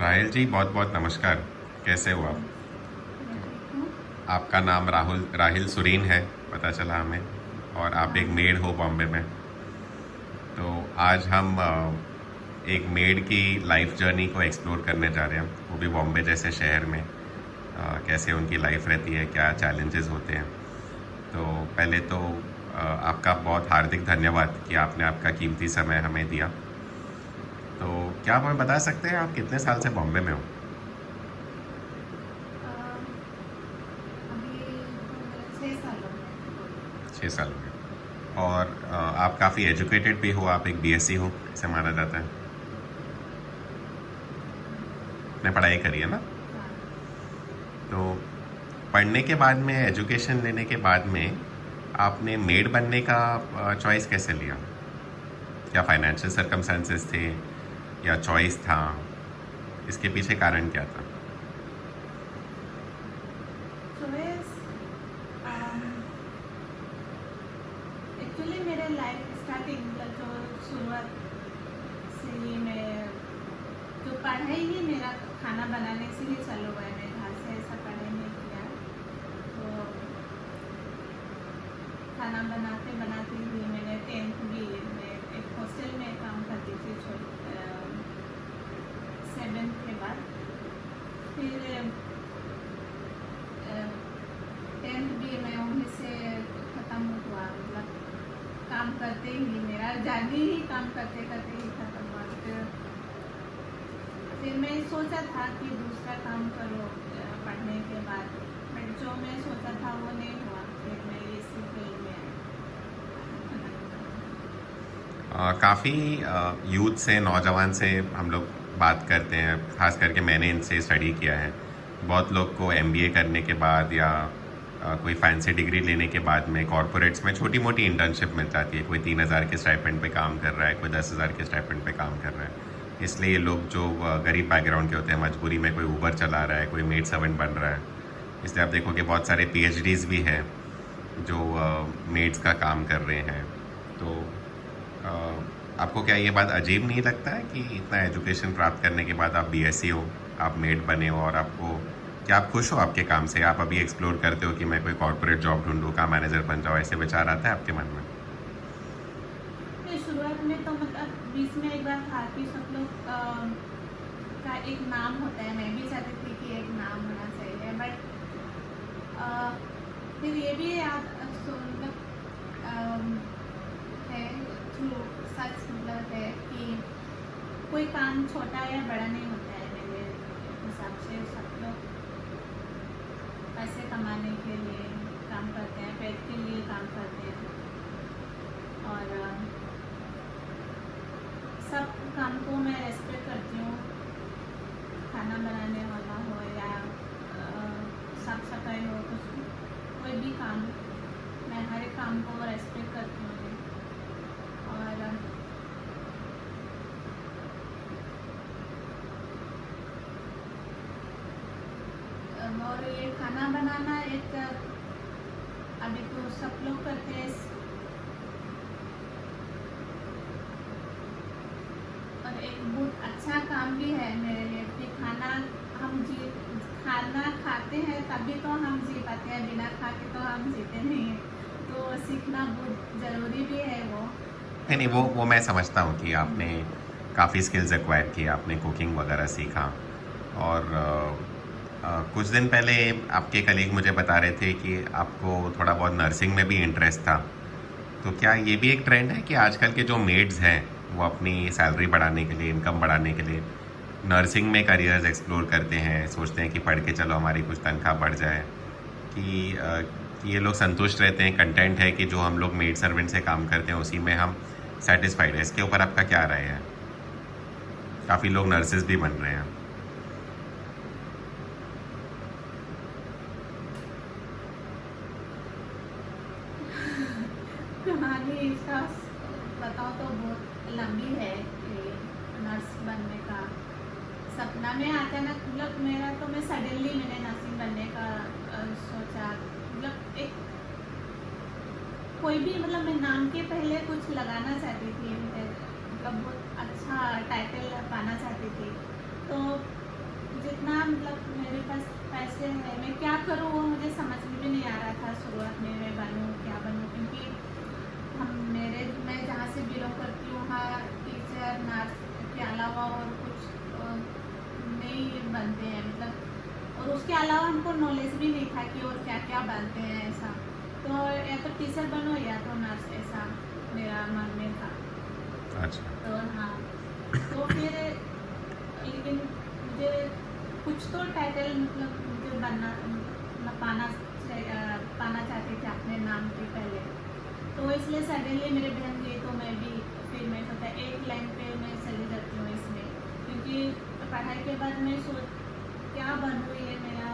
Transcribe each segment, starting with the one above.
राहिल जी, बहुत बहुत नमस्कार। कैसे हो आप? मैं ठीक हूँ। आपका नाम राहिल सुरीन है, पता चला हमें। और आप एक हाँ। मेड हो बॉम्बे में। तो आज हम एक मेड की लाइफ जर्नी को एक्सप्लोर करने जा रहे हैं, वो भी बॉम्बे जैसे शहर में। कैसे उनकी लाइफ रहती है, क्या चैलेंजेस होते हैं। तो पहले तो आपका बहुत हार्दिक धन्यवाद कि आपने आपका कीमती समय हमें दिया। तो क्या आप हमें बता सकते हैं आप कितने साल से बॉम्बे में हो? अ, अभी तो मेरे 6 साल हो गए। 6 साल हो गए। और आप काफ़ी एजुकेटेड भी हो, आप एक बीएससी हो ऐसे माना जाता है। आपने पढ़ाई करी है ना? हाँ। तो पढ़ने के बाद में, एजुकेशन लेने के बाद में, आपने मेड बनने का चॉइस कैसे लिया? क्या फाइनेंशियल सर्कमस्टेंसेस थे या चॉइस था? इसके पीछे कारण क्या था? चॉइस एक्चुअली मेरे लाइफ स्टार्टिंग मतलब जो शुरुआत से ही मैं जो पढ़ाई ही मेरा खाना बनाने से ही चालू हुआ है। मैं घर से ऐसा पढ़ाई नहीं किया। तो खाना बनाते बनाते ही मैंने 10th भी मैं एक हॉस्टल में काम करती थी 7th के बाद। फिर 10th भी मैं वहीं से ख़त्म हुआ। मतलब काम करते ही मेरा जर्नी ही काम करते करते ही ख़त्म हुआ। फिर मैं सोचा था कि दूसरा काम करो पढ़ने के बाद, बट जो मैं सोचा था वो नहीं हुआ। फिर मैं इसी फील्ड में काफ़ी यूथ से, नौजवान से हम लोग बात करते हैं, ख़ास करके मैंने इनसे स्टडी किया है। बहुत लोग को एमबीए करने के बाद या कोई फैंसी डिग्री लेने के बाद में कॉरपोरेट्स में छोटी मोटी इंटर्नशिप मिल जाती है। कोई 3,000 के स्टाइपेंड पे काम कर रहा है, कोई 10,000 के स्टाइपेंड पे काम कर रहा है। इसलिए ये लोग जो गरीब बैकग्राउंड के होते हैं, मजबूरी में कोई ऊबर चला रहा है, कोई मेड सर्वेंट बन रहा है। इसलिए आप देखो कि बहुत सारे पीएचडीज़ भी हैं जो मेड्स का काम कर रहे हैं। तो अ, आपको क्या ये बात अजीब नहीं लगता है कि इतना एजुकेशन प्राप्त करने के बाद आप बीएससी हो, आप मेड बने हो, और आपको क्या आप खुश हो आपके काम से? आप अभी एक्सप्लोर करते हो कि मैं कोई कॉर्पोरेट जॉब ढूंढूं, का मैनेजर बन जाऊँ, ऐसे विचार आता है आपके मन में? फिर शुरुआत में तो मतलब बीच में एक बार था कि सब लोग का एक नाम होता है। मैं भी चाहती थी कि एक नाम होना चाहिए, बट फिर ये भी याद मतलब है ट्रू सच मतलब है कि कोई काम छोटा या बड़ा नहीं होता है। मेरे हिसाब से सब लोग पैसे कमाने के लिए काम करते हैं, पेट के लिए काम करते हैं। और सब काम को मैं रेस्पेक्ट करती हूँ। खाना बनाने वाला हो या साफ सफाई हो, कुछ कोई भी काम, मैं हर एक काम को रेस्पेक्ट करती हूँ। और और ये खाना बनाना एक अभी तो सब लोग करते हैं, और एक बहुत अच्छा काम भी है मेरे लिए कि खाना खाते हैं तभी तो हम जी पाते हैं, बिना खा के तो हम जीते नहीं हैं। तो सीखना बहुत ज़रूरी भी है वो। नहीं नहीं, वो मैं समझता हूँ कि आपने हम्म। काफ़ी स्किल्स एक्वायर की, आपने कुकिंग वगैरह सीखा। और कुछ दिन पहले आपके कलीग मुझे बता रहे थे कि आपको थोड़ा बहुत नर्सिंग में भी इंटरेस्ट था। तो क्या ये भी एक ट्रेंड है कि आजकल के जो मेड्स हैं वो अपनी सैलरी बढ़ाने के लिए, इनकम बढ़ाने के लिए नर्सिंग में करियर्स एक्सप्लोर करते हैं, सोचते हैं कि पढ़ के चलो हमारी कुछ तनख्वाह बढ़ जाए? कि ये लोग संतुष्ट रहते हैं, कंटेंट है कि जो हम लोग मेड सर्वेंट से काम करते हैं उसी में हम सेटिस्फाइड है? इसके ऊपर आपका क्या राय है? काफ़ी लोग नर्सेज भी बन रहे हैं। कहानी इसका बताओ तो बहुत लंबी है कि नर्स बनने का सपना में अचानक मतलब मेरा तो मैं सडनली मैंने नर्सिंग बनने का सोचा। मतलब एक कोई भी मतलब मैं नाम के पहले कुछ लगाना चाहती थी, मतलब बहुत अच्छा टाइटल पाना चाहती थी। तो कैसे है, मैं क्या करूँ वो मुझे समझ में भी नहीं आ रहा था शुरुआत में, मैं बनूँ क्या बनूँ, क्योंकि मैं जहाँ से बिलोंग करती हूँ वहाँ टीचर नर्स के अलावा और कुछ नहीं बनते हैं, मतलब और उसके अलावा हमको नॉलेज भी नहीं था कि और क्या क्या बनते हैं ऐसा। तो या तो टीचर बनो या तो नर्स, ऐसा मेरा मन में था। अच्छा। तो हाँ, तो फिर लेकिन मुझे कुछ तो टाइटल मतलब मुझे पाना चाहती थी अपने नाम के पहले, तो इसलिए सडनली मेरे बहन गई तो मैं भी फिर मैं सोचा एक लाइन पे मैं चली जाती हूँ इसमें, क्योंकि पढ़ाई के बाद मैं क्या बनूँ ये मेरा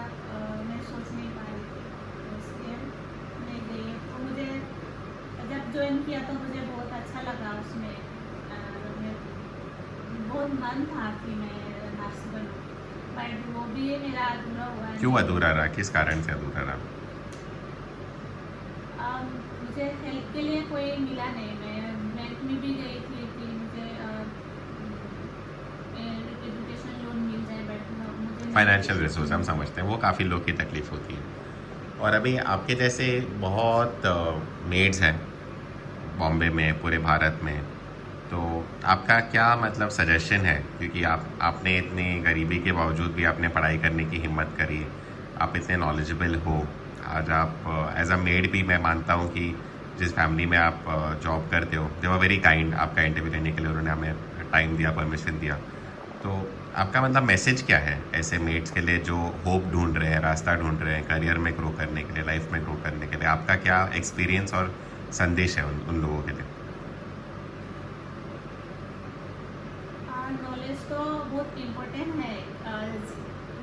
मैं सोच नहीं पा रही थी, तो इसलिए मैं गई। तो मुझे जब ज्वाइन किया तो मुझे बहुत अच्छा लगा उसमें, बहुत मन था कि मैं नर्स बनूँ, बट वो भी मेरा अधूरा हुआ। क्यों अधूरा रहा, किस कारण से अधूरा रहा? मुझे हेल्प के लिए कोई मिला नहीं, मैं बैंक में भी गई थी कि मुझे एजुकेशन लोन मिल जाए, बट मुझे फाइनेंशियल रिसोर्स हम समझते हैं, वो काफ़ी लोग की तकलीफ होती है। और अभी आपके जैसे बहुत मेड्स हैं बॉम्बे में, पूरे भारत में, तो आपका क्या मतलब सजेशन है, क्योंकि आपने इतनी गरीबी के बावजूद भी आपने पढ़ाई करने की हिम्मत करी, आप इतने नॉलेजेबल हो, आज आप एज अ मेड भी मैं मानता हूँ कि जिस फैमिली में आप जॉब करते हो, दे वर वेरी काइंड, आपका इंटरव्यू लेने के लिए उन्होंने हमें टाइम दिया, परमिशन दिया। तो आपका मतलब मैसेज क्या है ऐसे मेड्स के लिए जो होप ढूंढ रहे हैं, रास्ता ढूंढ रहे हैं करियर में ग्रो करने के लिए, लाइफ में ग्रो करने के लिए? आपका क्या एक्सपीरियंस और संदेश है उन लोगों के लिए? नॉलेज तो बहुत इम्पोर्टेंट है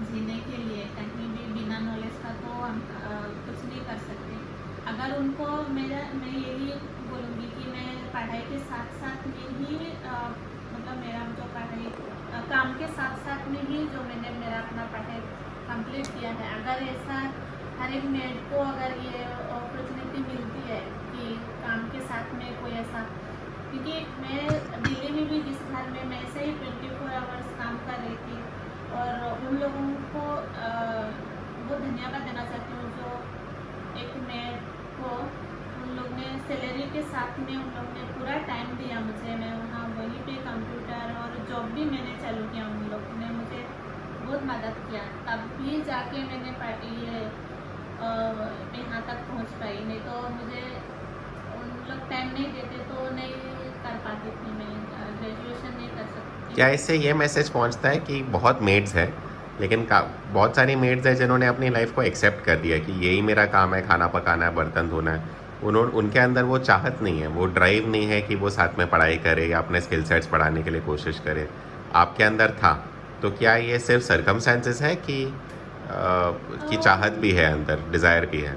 जीने के लिए, कहीं भी बिना नॉलेज का तो हम कुछ नहीं कर सकते। अगर उनको मैं यही बोलूँगी कि मैं पढ़ाई के साथ साथ में ही मतलब मेरा जो पढ़ाई काम के साथ साथ में ही जो मैंने मेरा अपना पढ़ाई कंप्लीट किया है, अगर ऐसा हर एक मेड को अगर ये अपॉर्चुनिटी मिलती है कि काम के साथ में कोई ऐसा, क्योंकि मैं दिल्ली में भी जिस घर में मैं ऐसे ही 24 आवर्स काम कर रही थी, और उन लोगों को वो धन्यवाद देना चाहती हूँ जो एक मेड को उन लोग ने सैलरी के साथ में उन लोग ने पूरा टाइम दिया मुझे, मैं वहाँ वहीं पे कंप्यूटर और जॉब भी मैंने चालू किया, उन लोग ने मुझे बहुत मदद किया, तब भी जाके मैंने ये यहाँ तक पहुँच पाई, नहीं तो मुझे उन लोग टाइम नहीं देते तो नहीं कर पाती थी, मैं ग्रेजुएशन नहीं कर सकती। क्या इससे ये मैसेज पहुंचता है कि बहुत मेड्स हैं, लेकिन बहुत सारी मेड्स हैं जिन्होंने अपनी लाइफ को एक्सेप्ट कर दिया कि यही मेरा काम है, खाना पकाना है, बर्तन धोना है, उनके अंदर वो चाहत नहीं है, वो ड्राइव नहीं है कि वो साथ में पढ़ाई करे या अपने स्किल सेट्स बढ़ाने के लिए कोशिश करे? आपके अंदर था, तो क्या ये सिर्फ सर्कमस्टेंसेस है कि चाहत भी है अंदर, डिज़ायर भी है?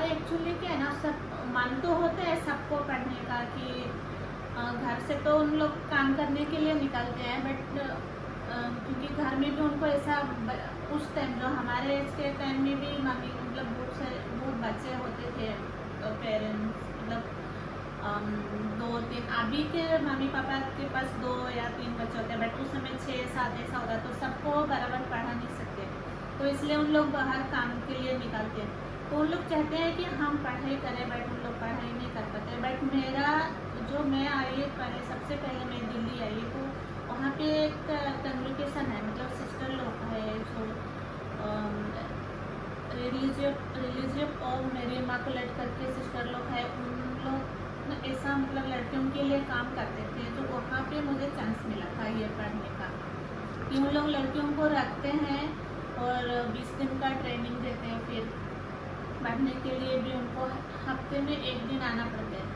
एक्चुअली क्या है ना, सब मन तो होता है सबको पढ़ने का कि घर से तो उन लोग काम करने के लिए निकलते हैं, बट क्योंकि घर में भी उनको ऐसा उस टाइम जो हमारे एज के टाइम में भी मम्मी मतलब बहुत बच्चे होते थे पेरेंट्स, मतलब 2-3, अभी के मम्मी पापा के पास 2 या 3 बच्चे होते हैं, बट उस समय 6-7 ऐसा होता, तो सबको बराबर पढ़ा नहीं सकते, तो इसलिए उन लोग बाहर काम के लिए निकलते हैं। तो उन लोग चाहते हैं कि हम पढ़ाई करें, बट उन लोग पढ़ाई नहीं कर पाते। बट मेरा जो मैं आई पढ़े, सबसे पहले मैं दिल्ली आई, तो वहाँ पे एक कम्युनिकेशन है, मतलब सिस्टर लोग है जो रिलीजियस और मेरी इमाकुलेट करके सिस्टर लोग है, उन लोग ऐसा मतलब लड़कियों के लिए काम करते थे, तो वहाँ पे मुझे चांस मिला था ये पढ़ने का, कि उन लोग लड़कियों को रखते हैं और 20 दिन का ट्रेनिंग देते हैं, फिर पढ़ने के लिए भी उनको हफ्ते में 1 दिन आना पड़ता है।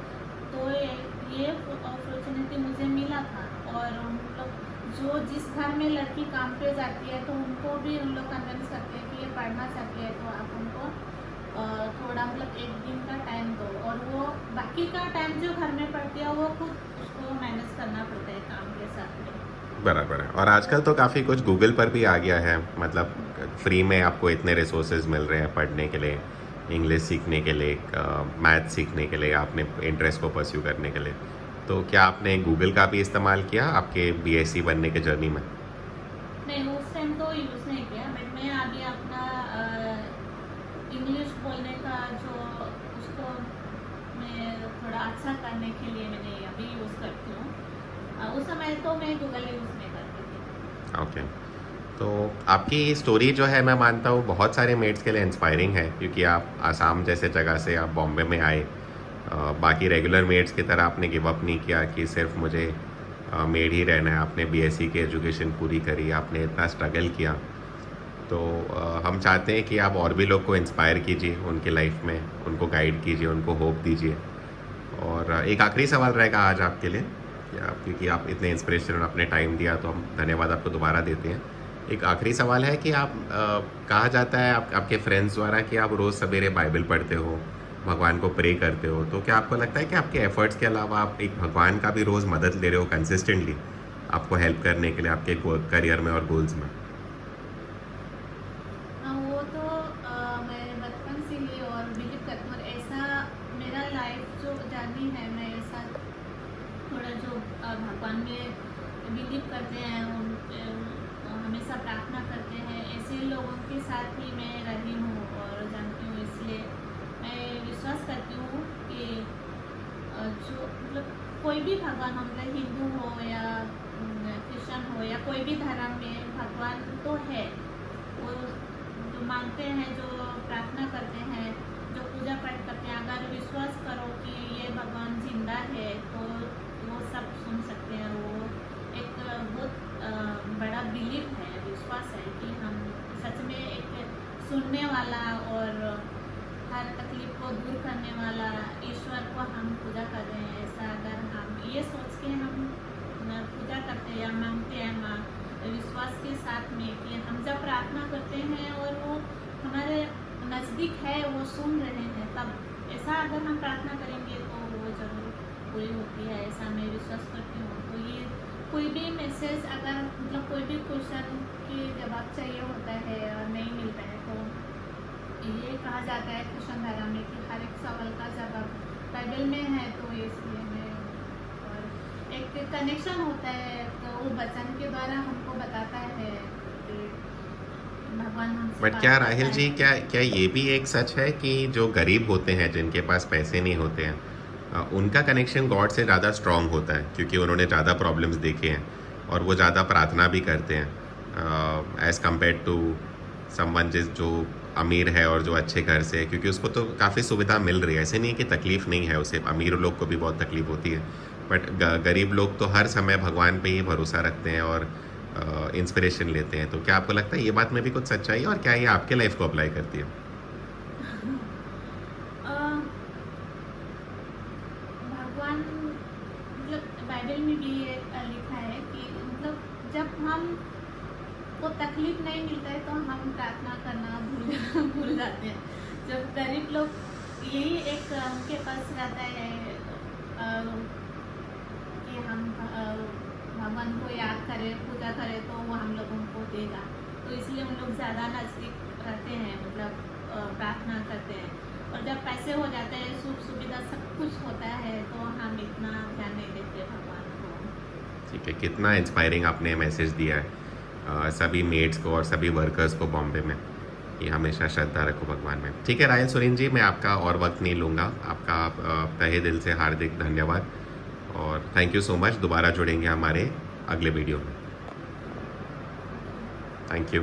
तो ये अपॉर्चुनिटी मुझे मिला था, और उन लोग जो जिस घर में लड़की काम पे जाती है तो उनको भी उन लोग कन्विंस करते हैं कि ये पढ़ना चाहती है, तो आप उनको थोड़ा मतलब 1 दिन का टाइम दो, और वो बाकी का टाइम जो घर में पढ़ती है वो खुद उसको मैनेज करना पड़ता है काम के साथ में। बराबर है। और आजकल तो काफ़ी कुछ गूगल पर भी आ गया है, मतलब फ्री में आपको इतने रिसोर्सेज मिल रहे हैं पढ़ने के लिए, इंग्लिश सीखने के लिए, मैथ सीखने के लिए, आपने इंटरेस्ट को परस्यू करने के लिए। तो क्या आपने गूगल का भी इस्तेमाल किया आपके बीएससी बनने के जर्नी में? नहीं, उस टाइम तो यूज़ नहीं किया, इंग्लिश बोलने का जो उसको मैं थोड़ा अच्छा करने के लिए मैंने अभी यूज़ करती हूँ। उस समय तो मैं गूगल यूज़ नहीं करती थी। ओके। तो आपकी स्टोरी जो है मैं मानता हूँ बहुत सारे मेट्स के लिए इंस्पायरिंग है, क्योंकि आप आसाम जैसे जगह से आप बॉम्बे में आए। बाकी रेगुलर मेट्स की तरह आपने गिव अप नहीं किया कि सिर्फ मुझे मेड ही रहना है। आपने बीएससी की एजुकेशन पूरी करी, आपने इतना स्ट्रगल किया। तो हम चाहते हैं कि आप और भी लोग को इंस्पायर कीजिए उनकी लाइफ में, उनको गाइड कीजिए, उनको होप दीजिए। और एक आखिरी सवाल रहेगा आज आपके लिए, क्योंकि आप इतने इंस्पिरेशन और अपने टाइम दिया तो हम धन्यवाद आपको दोबारा देते हैं। एक आखिरी सवाल है कि आप कहा जाता है आपके फ्रेंड्स द्वारा कि आप रोज़ सवेरे बाइबल पढ़ते हो, भगवान को प्रे करते हो। तो क्या आपको लगता है कि आपके एफर्ट्स के अलावा आप एक भगवान का भी रोज़ मदद ले रहे हो कंसिस्टेंटली, आपको हेल्प करने के लिए आपके करियर में और गोल्स में? वो तो मैं बचपन से ही और बिलीव करती हूँ, और ऐसा मेरा लाइफ जो जर्नी है, मैं ऐसा थोड़ा जो भगवान में बिलीव करते हैं, हमेशा प्रार्थना करते हैं, ऐसे लोगों के साथ ही मैं रही हूँ और जानती हूँ। इसलिए मैं विश्वास करती हूँ कि जो मतलब कोई भी भगवान हो, मतलब हिंदू हो या क्रिश्चियन हो या कोई भी धर्म में, भगवान तो है। वो जो मांगते हैं, जो प्रार्थना करते हैं, जो पूजा पाठ करते हैं, अगर विश्वास करो कि ये भगवान जिंदा है तो वो सब सुन सकते हैं। वो एक बहुत बड़ा बिलीव है, विश्वास है कि हम सच में एक सुनने वाला और हर तकलीफ को दूर करने वाला ईश्वर को हम पूजा कर रहे हैं। ऐसा अगर हम ये सोच के हम पूजा करते हैं या मांगते हैं माँ विश्वास के साथ में कि हम जब प्रार्थना करते हैं और वो हमारे नज़दीक है, वो सुन रहे हैं, तब ऐसा अगर हम प्रार्थना करेंगे तो वो जरूर पूरी होती है, ऐसा मैं विश्वास करती हूँ। तो ये कोई भी मैसेज अगर मतलब कोई भी क्वेश्चन की जवाब चाहिए होता है और नहीं मिलता है, तो ये कहा जाता है क्रिश्चियन धर्म में कि हर एक सवाल का जवाब बाइबल में है। तो इसलिए मैं, और एक कनेक्शन होता है, तो वो वचन के द्वारा हमको बताता है कि भगवान हमसे बट बात क्या करता राहिल जी, है। क्या क्या ये भी एक सच है कि जो गरीब होते हैं, जिनके पास पैसे नहीं होते हैं, उनका कनेक्शन गॉड से ज़्यादा स्ट्रांग होता है, क्योंकि उन्होंने ज़्यादा प्रॉब्लम्स देखे हैं और वो ज़्यादा प्रार्थना भी करते हैं एज़ कम्पेयर टू समवन जो अमीर है और जो अच्छे घर से है, क्योंकि उसको तो काफ़ी सुविधा मिल रही है। ऐसे नहीं कि तकलीफ़ नहीं है उसे, अमीर लोग को भी बहुत तकलीफ़ होती है। बट गरीब लोग तो हर समय भगवान पे ही भरोसा रखते हैं और इंस्पिरेशन लेते हैं। तो क्या आपको लगता है ये बात में भी कुछ सच्चाई है, और क्या ये आपके लाइफ को अप्लाई करती है? अ, भगवान मतलब बाइबल में भी ये लिखा है कि मतलब जब हम को तकलीफ नहीं मिलता है तो हम प्रार्थना करना भूल जाते हैं। जब गरीब लोग यही एक उनके पास रहता है कि हम भगवान को याद करें, पूजा करें, तो वो हम लोगों को देगा। तो इसलिए उन लोग ज़्यादा नज़दीक रहते हैं, मतलब प्रार्थना करते हैं। और जब पैसे हो जाते हैं, सुख सुविधा सब कुछ होता है, तो हम इतना ध्यान नहीं देते भगवान को। ठीक है, कितना इंस्पायरिंग आपने मैसेज दिया है सभी मेड्स को और सभी वर्कर्स को बॉम्बे में, कि हमेशा श्रद्धा रखो भगवान में। ठीक है राहिल सुरीन जी, मैं आपका और वक्त नहीं लूँगा। आपका तहे दिल से हार्दिक धन्यवाद और थैंक यू सो मच। दोबारा जुड़ेंगे हमारे अगले वीडियो में। Thank you.